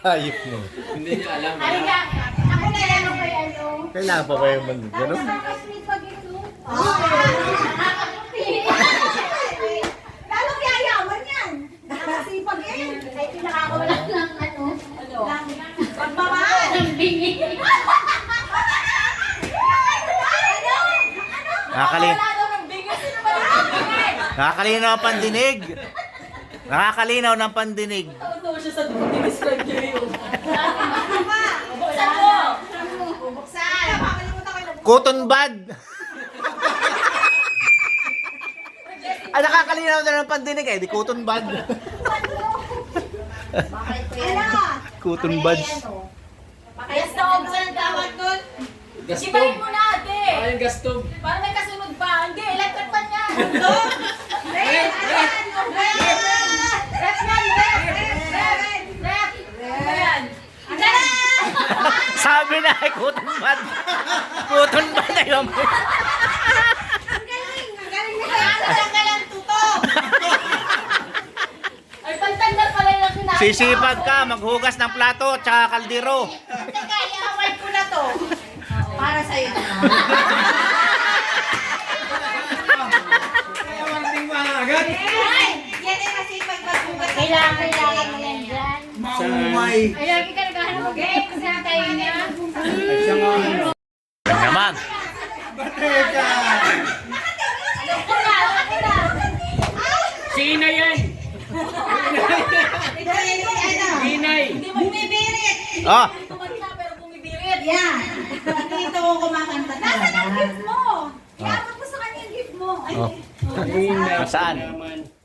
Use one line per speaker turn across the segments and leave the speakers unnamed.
Hayop mo.
Hindi niya alam.
Halika, ako na lang ako ano.
Kailangan pa ba yung gano'n?
Nakaka-sweet pag ito. Lalo yayaman yan. Nakasipag yan. Ay, pinakakawala ng ano. Pagmamahal. Ng bingi.
Nakakalinaw ang pandinig. Nakakalinaw ng pandinig.
Totoo siya sa describe niya yun.
Buksan mo. Buksan.
Cotton bud. Ay, nakakalinaw na ng pandinig eh. Di cotton bud.
Ano?
Cotton buds.
Gastob sa tawag doon.
Gastog.
Ibahin mo na, ate.
Ay, gastog.
Para may kasunod pa. Hindi, electric pan niya.
Red!
Ayan.
Sabi na ay cotton bud. Cotton bud na yun.
Ang galing! Ang galing nila! Ang tuto!
Ay, pantandar pala yung kinain.
Sisipag ka, maghugas ng plato at saka kaldero.
Teka, i-award ko na to. Para sa'yo.
Kaya maraming maagad.
Ay! Yan ay masipag magbugat.
Kailangan mo yan dyan.
Maumay.
Ay, lagi ka naghahanap ng game. Kasi natayo niya.
Yan naman.
Bateka. Si Ina yan.
Ito yung ano?
Inay.
Hindi mo bumibirit.
Ah,
Tumanda pero bumibirit.
Yan. Dito ko kumakanta talaga. Nasaan ang gift mo? Iabot mo sa kanya yung gift mo. Ay,
Oh.
Ina.
Saan?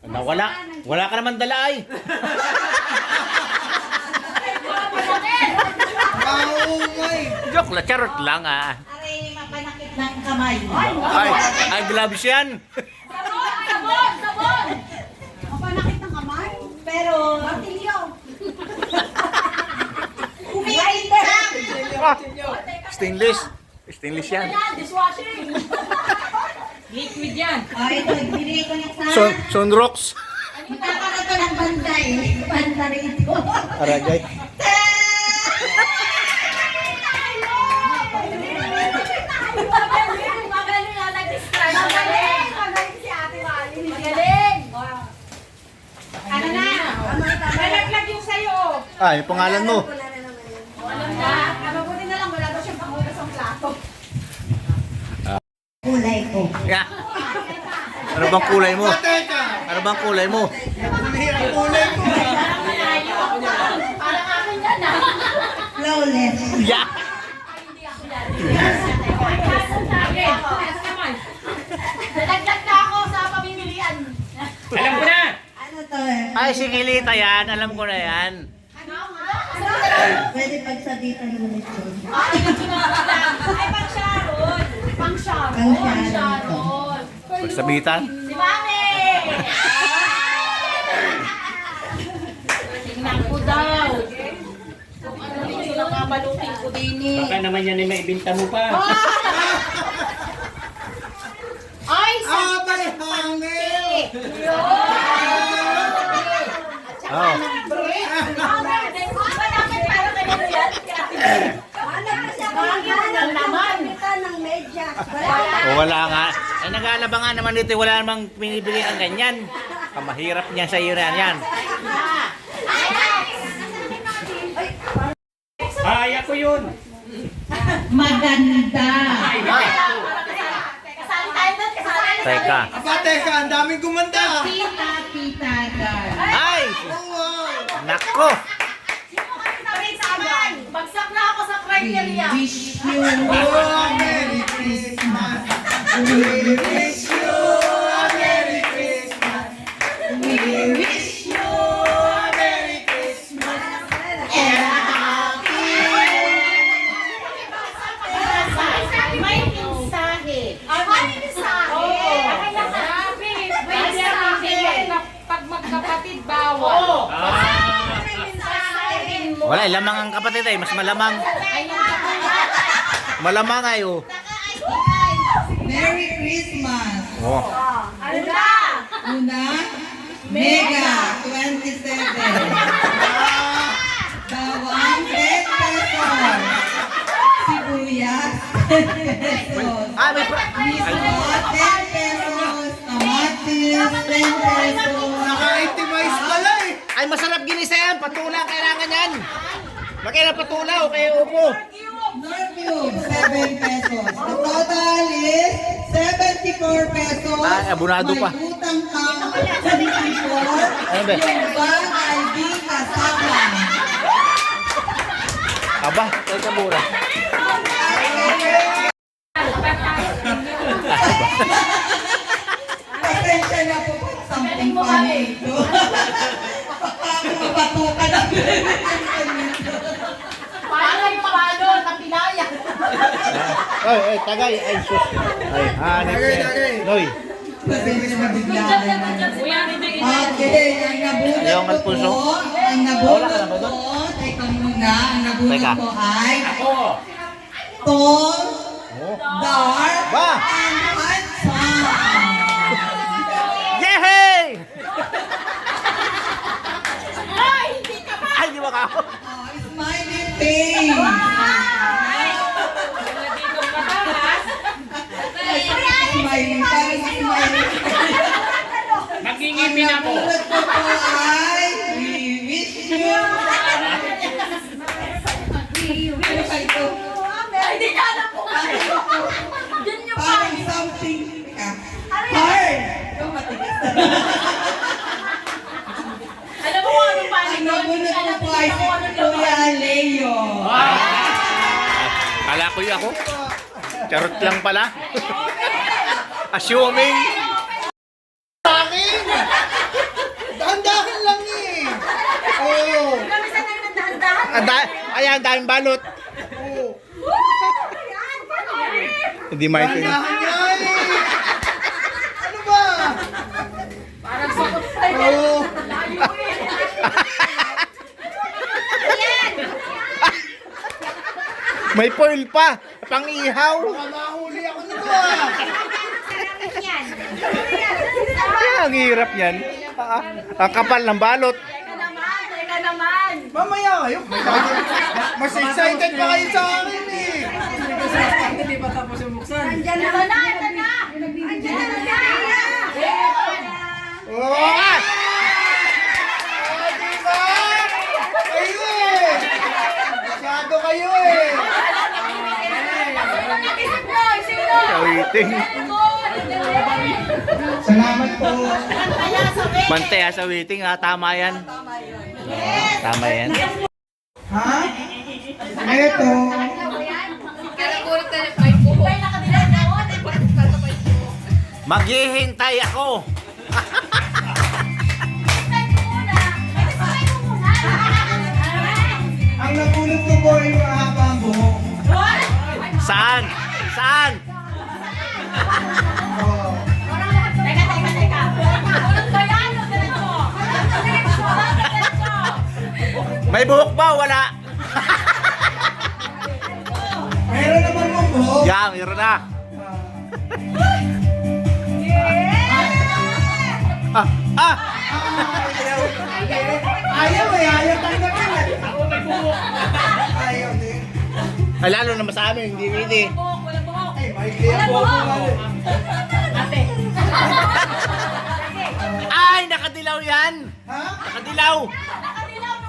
Nawala. Wala ka naman dala ay.
Maumay.
Joke la, charot lang ah.
aray, mapanakit ng kamay.
Ay, gloves yan.
Sabon! Sabon! Sabon!
Mapanakit ng kamay? Pero, martilyo. Umiilit lang.
Ah, stainless. Stainless yan.
Ayan, dishwashing. Liquid yan.
Ito, binigay ko niya sa...
Sunrocks.
Magkakaroon ko ng banday. Banda rito.
Aragay.
Magaling na nag-describe. Magaling!
Magaling si Ate Wally.
Magaling!
Ano na? Nalaglag yung sa'yo.
Ah, yung pangalan mo.
Alam na.
Mabuti na lang, wala daw siyang pangulas ang plato. Kulay ko.
Yeah. Ano bang kulay mo?
Bateka.
Ano bang kulay mo?
Ang kulay ko.
Parang akin yan ah.
Flawless.
Yeah.
Nalaglag na ako sa pamimilian.
Alam ko na.
Ano to eh?
Ay, si Kilita yan. Alam ko na yan.
Pwede pagsabitan mo nito.
Ay, pang Sharon. Pang Sharon.
Pang Sharon.
Sharon.
Pagsabitan.
Si Mami! Tingnan ko daw. Kung ano dito lang kabalutin ko din eh.
Baka naman yan ay maibinta mo pa.
Ay, sa...
Abay, hangin.
Oh. O wala nga. Ay, nag-aalaba nga naman dito. Wala namang pinibili ang ganyan. Kamahirap niya sa iyo na yan.
Ay, ako yun.
Maganda.
Ay,
Kasali tayo doon, kasali.
teka.
Bateka, ang daming gumanda.
Pita, pita, girl.
Ay!
Wow.
Nako!
Bagsak na ako sa criteria.
Wish you
Oh, Merry Christmas. We wish you a Merry Christmas. We wish you a Merry Christmas. And a happy.
may mensahe.
Ay, mensahe. Sabi, may mensahe. Pag magkapatid, bawal.
Wala, lamang ang kapatid ay. Mas malamang. Malamang ay oh.
Merry Christmas.
Oh.
Ano na?
Una, Mega 27. Bawal
pesos.
Ah, may pra...
Miso,
Ay,
10 pesos. Kamatis, 10 pesos.
Naka-itemize pala eh.
ay masarap ginisa yan. Patula ang kailangan yan. Lagay na patula o kaya upo.
Norcube, 7 pesos. The total is 74 pesos.
Ay, abonado pa.
May utang kang 74.
Ano ba?
Yung bag ay di kasama.
Aba, teka mura.
Pasensya na po kung something funny ito. Baka mapatukan ang
Paano, napilaya.
Ay, tagay. Ay, sus. Ay, hanip.
Tagay.
Noy.
Pasensya na bigla ka na. Okay, ang nabunot
Ayaw
ko
magpuso?
po, ang
Wala ka na
nabunot
ba
ko,
doon?
teka muna, ang nabunot
Teka.
ko ay tall, dark,
Ba!
and handsome.
Yehey! Ay, di ba ka ako?
Oh, smiley face. Smiley, parang smiley.
Magingipin ako.
Ang nabunot ko po ay we wish you. Ano ba ito?
Hindi na alam po kayo. Yun yung
Parang something hard. Ito matigas.
Alam mo kung anong paano
Ang
yun?
nabunot ko po ay si Kuya Leo.
Kala ko yung ako. Charot lang pala. Assuming.
Akin! Dahan-dahan lang eh. Oo.
kami sa nang nagdahan-dahan.
Ayan, daming balot.
Oo.
Ayan, paano?
Hindi maintindihan.
Dahan-dahan yan eh. Ano ba?
Parang sakot.
Oo.
May foil pa. Pang-ihaw.
Baka mahuli ako nito ah.
Kaya ang hirap yan. Ang kapal ng balot.
Teka naman.
Mamaya kayo. Mas excited pa kayo sa akin eh.
Andyan na. Andyan na. Andyan na.
Oo nga! Diba? Kayo eh! Masyado kayo eh!
Kawiting.
Salamat po.
Bante ha, sa waiting ha. Tama yan. Tama yan.
Ha? Eto.
Maghihintay ako.
Ang nabunot ko po ay mahabang buhok.
Saan? Saan?
Oh.
Teka. Walang bayano, diretso. Diretso.
May buhok ba? Wala.
Meron naman mo buhok.
Yan, meron na. Ah!
Ayaw eh, ayaw tanggapin eh. Ayaw din.
Ay, lalo naman sa amin, hindi pwede.
Ay, may kaya po ako nga eh.
Ay, nakadilaw yan.
Ha?
Nakadilaw.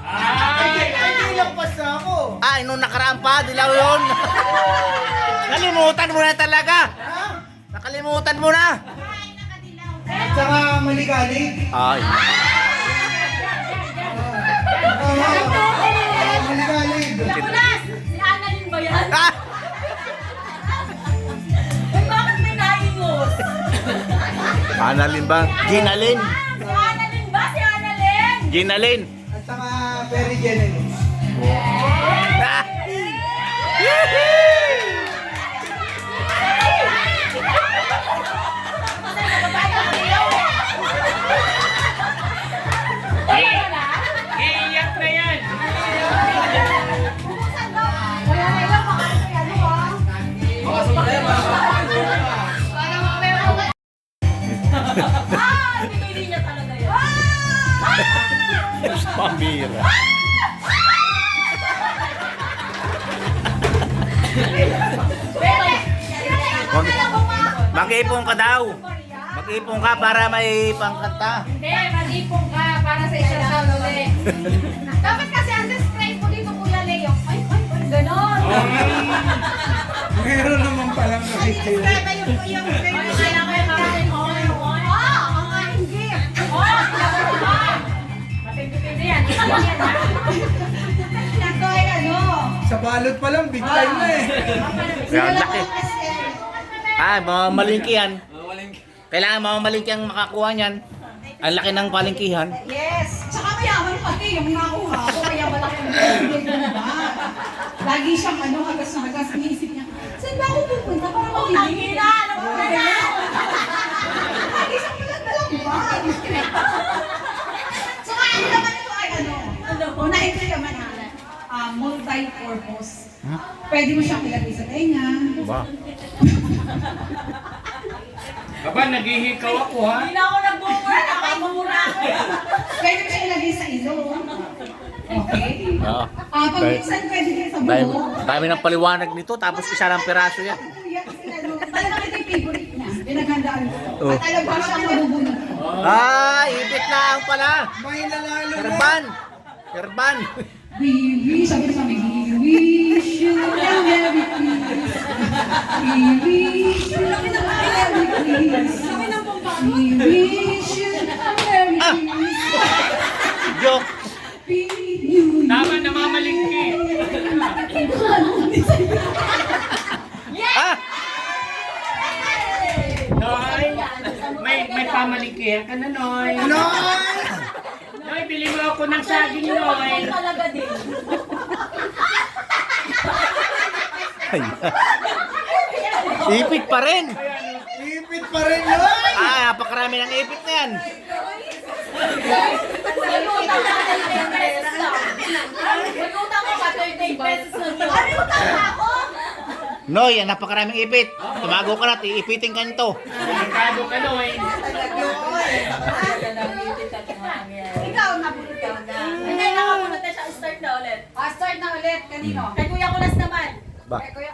Ay, hindi lang pasa ako.
Ay, nung nakaraan pa, dilaw yun. Nalimutan mo na talaga.
Ha?
Nakalimutan mo na.
At saka maligalig.
Ay.
Maligalig.
Bulas! Si Annalyn ba yan?
Ah!
Ay, bakit may naingos?
Annalyn ba? Ginalyn.
Si Annalyn ba? Si Annalyn?
Ginalyn.
At saka very generous.
Ah!
Iiyak na yan.
Buksan mo. Kaya ngayon, baka may ano ah. Ah! Pinili niya talaga yan.
Pambira.
Bebe!
Mag-ipon ka daw. Mag-ipon ka para may pangkanta.
Hindi, mag-ipon ka para sa isang taon ulit. Dapat kasi ang describe ko dito, Kuya Leo. Ay, ganon.
Meron naman palang nakikita. Sa balot pa lang, big time na eh.
Kaya ang laki. Mamamalingki yan. Kailangan mamamalingki ang makakuha niyan. Ang laki ng palingkihan.
Yes! Tsaka mayaman pati yung nakuha ko, kaya malaki ang bigay. Lagi siyang hagas na hagas, iniisip niya, saan ba ako pupunta para mabili? Lagi siyang malagdalang bag. Tsaka ano naman ito ay unahin ko naman multi-purpose. Pwede mo siyang ilagay sa tenga.
Ba?
Aba, naghihikaw ako ha.
Hindi na ako nag-boomer, nakamura ako.
Pwede mo siyang ilagay sa ilong. Okay?
Oo.
Pag minsan pwede din sa
Dami,
buhok.
dami ng paliwanag nito, tapos isa lang piraso yan.
Talagang ito yung favorite niya. Pinaghandaan ko.
Oh.
At alam ko siyang marubunod.
Ipit lang pala.
May nalalo na.
Kerban. Kerban.
We wish, sabi sa amin, we wish you a Merry Christmas. We wish you a Merry Christmas. We wish you a Merry Christmas.
Joke.
Happy New Year.
Tama na mamalingki.
Ah!
Noy, may pamalingkihan ka na, Noy.
Noy!
Noy, bili mo ako ng saging, Noy.
Talaga din.
Ipit pa rin.
Ipit pa rin Noy!
Napakarami ng ipit na yan.
Nag-utang ka 10 pesos lang. Nag-utang ko pa 30 pesos lang. Ano utang na ako?
Noy, napakaraming ipit. Tumago ka na, iipitin ka nito.
Delikado ka, Noy.
Ikaw, nabulot ka na.
Hindi, nakapunod na siya. Start na ulit.
Start na ulit. Kanino?
Kay Kuya Kulas naman.
Ba?
Kay Kuya